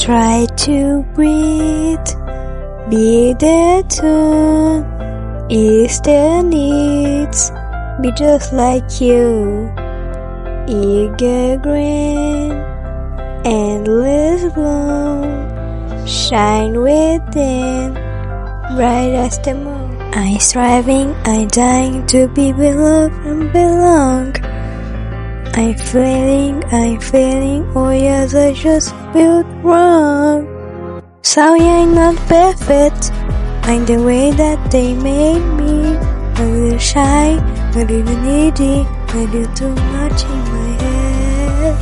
Try to breathe, be the tune, ease the needs, be just like you. Eager grin, endless bloom, shine within, bright as the moon. I'm striving, I'm dying to be beloved and belong. I'm feeling, oh yes, I just felt wrong. Sorry, I'm not perfect, I'm the way that they made me. A little shy, a little needy, a little too much in my head.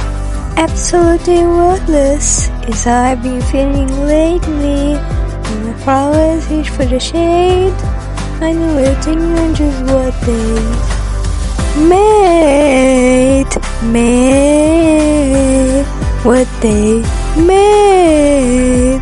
Absolutely worthless is how I've been feeling lately. When the flowers reach for the shade, I know wilting on just what they made, what they made.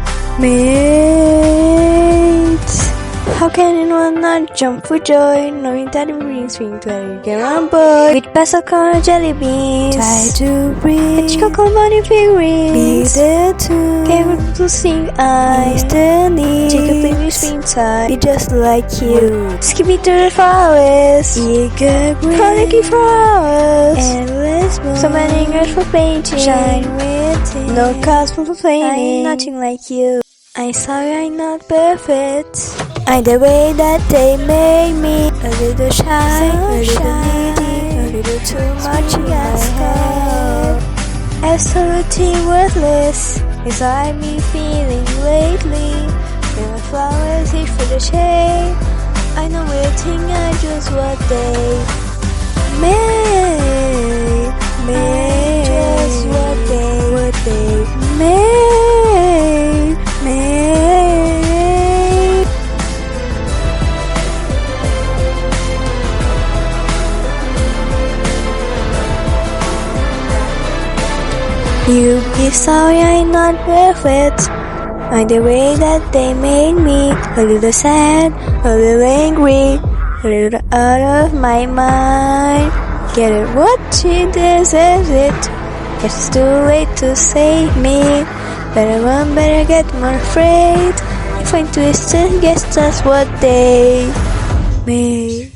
How can anyone not jump for joy, knowing that it brings me to a get on board with pastel corn jelly beans? Try to breathe, it's chocolate bunny figurines. Be the tune, can't to sing eyes. The need, take a baby spring time. Be just like you. Skip it to the flowers, eager green, frolicky flowers, endless moon. So many girls for painting, shine within. No cause for complaining, I'm nothing like you. I'm sorry, I'm not perfect. I'm the way that they made me. A little shy, a little needy, a little too much in my head. Absolutely worthless is how I've been feeling lately. When the flowers reach for the shade, I know wilting are just what they made. Just what they made. You be sorry, I'm not perfect. I'm the way that they made me. A little sad, a little angry, a little out of my mind. Get it what she deserves it. Guess it's too late to save me. Better run, better get more afraid. If I'm twisted, guess that's what they made.